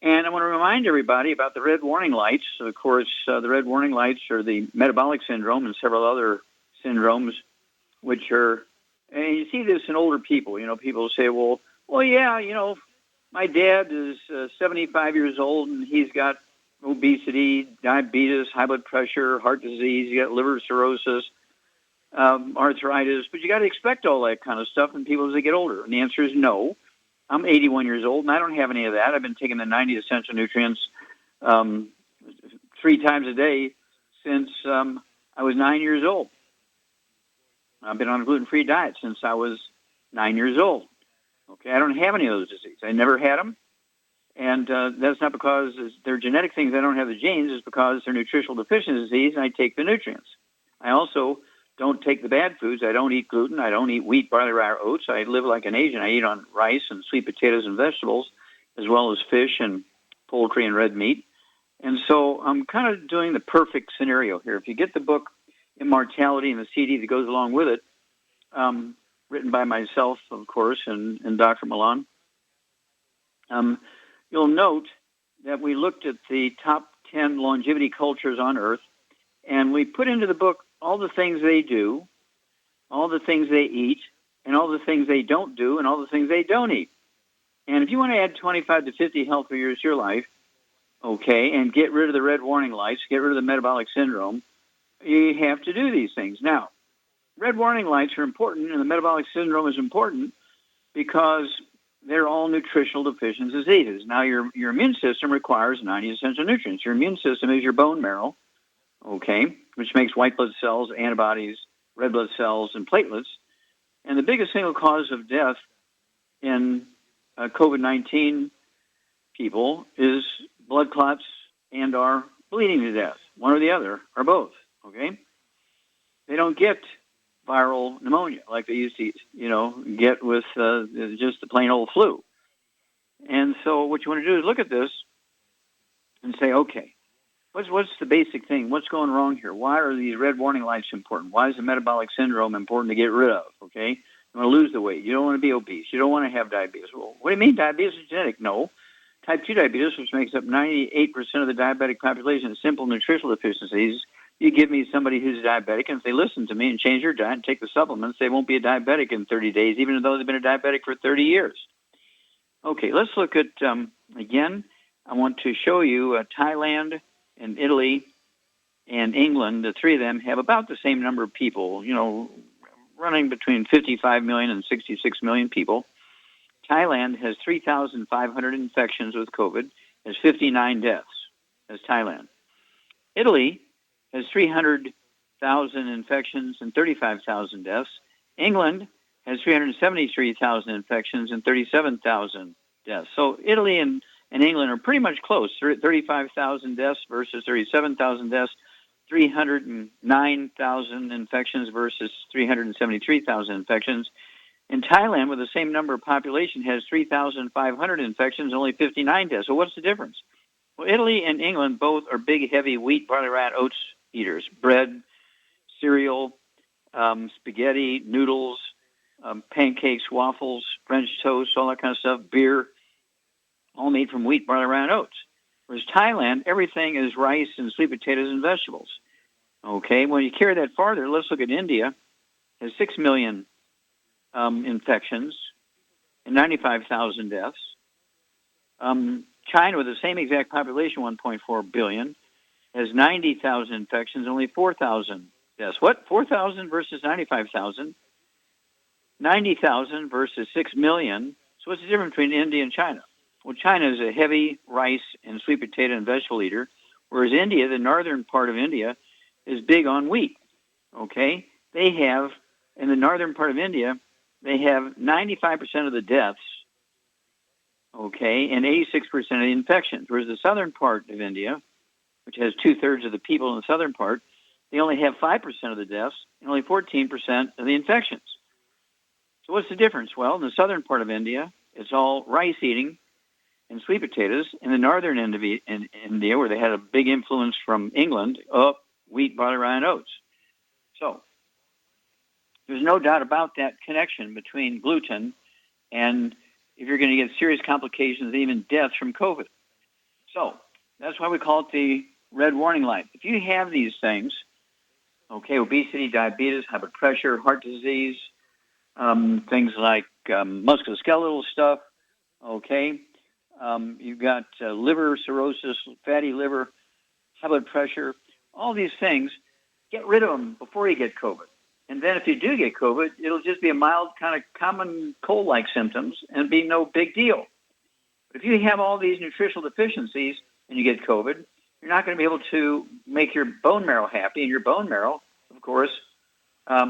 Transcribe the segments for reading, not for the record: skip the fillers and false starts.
And I want to remind everybody about the red warning lights. Of course, the red warning lights are the metabolic syndrome and several other syndromes, which are, and you see this in older people. People say, well, yeah, my dad is 75 years old and he's got obesity, diabetes, high blood pressure, heart disease, you got liver cirrhosis, arthritis, but you got to expect all that kind of stuff in people as they get older. And the answer is no. I'm 81 years old, and I don't have any of that. I've been taking the 90 essential nutrients 3 times a day since I was 9 years old. I've been on a gluten-free diet since I was 9 years old. Okay, I don't have any of those diseases. I never had them, and that's not because they're genetic things. I don't have the genes. It's because they're nutritional deficiencies, and I take the nutrients. I also don't take the bad foods. I don't eat gluten. I don't eat wheat, barley, rye, or oats. I live like an Asian. I eat on rice and sweet potatoes and vegetables, as well as fish and poultry and red meat. And so I'm kind of doing the perfect scenario here. If you get the book Immortality and the CD that goes along with it, written by myself, of course, and Dr. Milan, you'll note that we looked at the top 10 longevity cultures on Earth, and we put into the book all the things they do, all the things they eat, and all the things they don't do, and all the things they don't eat. And if you want to add 25 to 50 healthy years to your life, okay, and get rid of the red warning lights, get rid of the metabolic syndrome, you have to do these things. Now, red warning lights are important, and the metabolic syndrome is important because they're all nutritional deficient diseases. Now, your immune system requires 90 essential nutrients. Your immune system is your bone marrow, okay, which makes white blood cells, antibodies, red blood cells, and platelets. And the biggest single cause of death in COVID-19 people is blood clots and are bleeding to death, one or the other, or both, okay? They don't get viral pneumonia like they used to, get with just the plain old flu. And so what you want to do is look at this and say, okay, what's the basic thing? What's going wrong here? Why are these red warning lights important? Why is the metabolic syndrome important to get rid of, okay? You want to lose the weight. You don't want to be obese. You don't want to have diabetes. Well, what do you mean diabetes is genetic? No. Type 2 diabetes, which makes up 98% of the diabetic population, is simple nutritional deficiencies. You give me somebody who's diabetic, and if they listen to me and change their diet and take the supplements, they won't be a diabetic in 30 days, even though they've been a diabetic for 30 years. Okay, let's look at, again, I want to show you Thailand and Italy and England. The three of them have about the same number of people, running between 55 million and 66 million people. Thailand has 3,500 infections with COVID, has 59 deaths. That's Thailand. Italy has 300,000 infections and 35,000 deaths. England has 373,000 infections and 37,000 deaths. So Italy and England are pretty much close, 35,000 deaths versus 37,000 deaths, 309,000 infections versus 373,000 infections. And Thailand, with the same number of population, has 3,500 infections and only 59 deaths. So what's the difference? Well, Italy and England both are big, heavy wheat, barley, rye, oats eaters. Bread, cereal, spaghetti, noodles, pancakes, waffles, French toast, all that kind of stuff, beer, all made from wheat, barley, rye, and oats. Whereas Thailand, everything is rice and sweet potatoes and vegetables. Okay, when you carry that farther, let's look at India. It has 6 million infections and 95,000 deaths. China, with the same exact population, 1.4 billion, has 90,000 infections, only 4,000 deaths. What? 4,000 versus 95,000? 90,000 versus 6 million. So what's the difference between India and China? Well, China is a heavy rice and sweet potato and vegetable eater, whereas India, the northern part of India, is big on wheat. Okay? They have, in the northern part of India, they have 95% of the deaths, okay, and 86% of the infections, whereas the southern part of India, which has two-thirds of the people in the southern part, they only have 5% of the deaths and only 14% of the infections. So what's the difference? Well, in the southern part of India, it's all rice eating and sweet potatoes. In the northern end of India, where they had a big influence from England, wheat, barley, rye, and oats. So there's no doubt about that connection between gluten and if you're going to get serious complications, even death from COVID. So that's why we call it the red warning light. If you have these things, okay, obesity, diabetes, high blood pressure, heart disease, things like musculoskeletal stuff, okay, you've got liver cirrhosis, fatty liver, high blood pressure, all these things, get rid of them before you get COVID. And then if you do get COVID, it'll just be a mild kind of common cold-like symptoms and be no big deal. But if you have all these nutritional deficiencies and you get COVID, you're not going to be able to make your bone marrow happy. And your bone marrow, of course,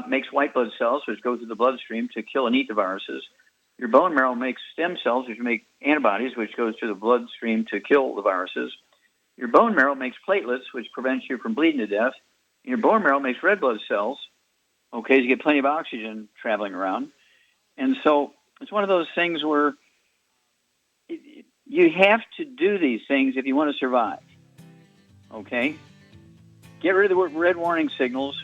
makes white blood cells, which go through the bloodstream to kill and eat the viruses. Your bone marrow makes stem cells, which make antibodies, which goes through the bloodstream to kill the viruses. Your bone marrow makes platelets, which prevents you from bleeding to death. And your bone marrow makes red blood cells, okay, so you get plenty of oxygen traveling around. And so it's one of those things where you have to do these things if you want to survive, okay? Get rid of the red warning signals.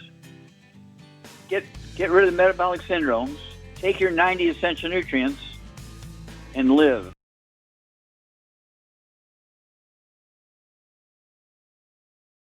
Get rid of the metabolic syndromes. Take your 90 essential nutrients and live.